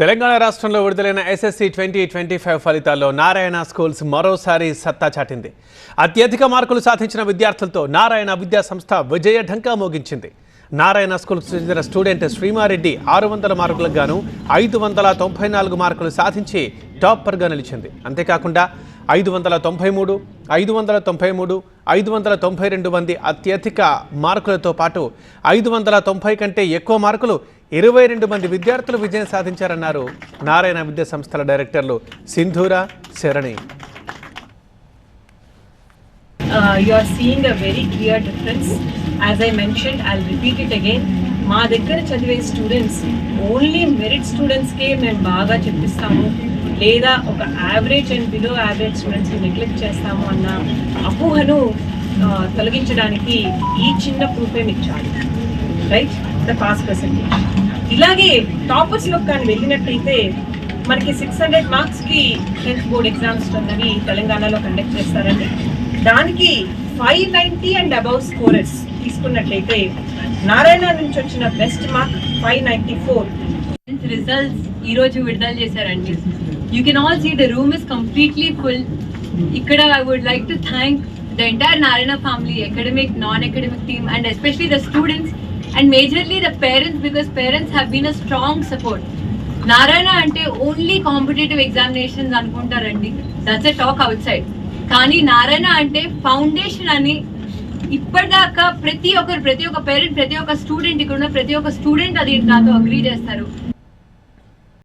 తెలంగాణ రాష్ట్రంలో విడుదలైన ఎస్ఎస్సి 2025 ఫలితాల్లో నారాయణ స్కూల్స్ మరోసారి సత్తా చాటింది. అత్యధిక మార్కులు సాధించిన విద్యార్థులతో నారాయణ విద్యా సంస్థ విజయ ఢంకా మోగించింది. నారాయణ స్కూల్స్ చెందిన స్టూడెంట్ శ్రీమారెడ్డి 600 మార్కులకు గాను 594 మార్కులు సాధించి టాపర్గా నిలిచింది. అంతేకాకుండా 593, 593, 592 మంది అత్యధిక మార్కులతో పాటు 590 కంటే ఎక్కువ మార్కులు 22 మంది విద్యార్థులు విజయం సాధించారన్నారు నారాయణ విద్యా సంస్థల డైరెక్టర్లు సింధూర, Sharani. You are seeing a very clear difference. As I mentioned, I'll repeat it again. మా దగ్గర చదివే స్టూడెంట్స్ ఓన్లీ మెరిట్ స్టూడెంట్స్కే మేము బాగా చెప్పిస్తాము, లేదా ఒక యావరేజ్ అండ్ బిలో యావరేజ్ స్టూడెంట్స్ని నెగ్లెక్ట్ చేస్తాము అన్న అపోహను తొలగించడానికి ఈ చిన్న ప్రూఫే మీకు చాలు. Right, the pass percentage. ఇలాగే టాపర్స్లో కానీ వెళ్ళినట్టయితే మనకి 600 మార్క్స్కి 10th బోర్డ్ ఎగ్జామ్స్ అన్నవి తెలంగాణలో కండక్ట్ చేస్తారండి. దానికి 590 అండ్ అబౌవ్ స్కోరర్స్ తీసుకున్నట్లయితే నారాయణ నుంచి వచ్చిన బెస్ట్ మార్క్ 594. రిజల్ట్స్ ఈ రోజు విడుదల చేశారండి. You can all see the room is completely full. ఇక్కడ I would like to thank the entire Narayana family, academic, non-academic team, and especially the students and majorly the parents, because parents have been a strong support. Narayana అంటే only competitive examinations అనుకుంటారండి, that's a talk out side. కానీ నారాయణ అంటే foundation అని ఇప్పటిదాకా ప్రతి ఒక్క parent, ప్రతి ఒక్క స్టూడెంట్, ఇక్కడ ఉన్న ప్రతి ఒక్క స్టూడెంట్ అది నాతో అగ్రీ చేస్తారు.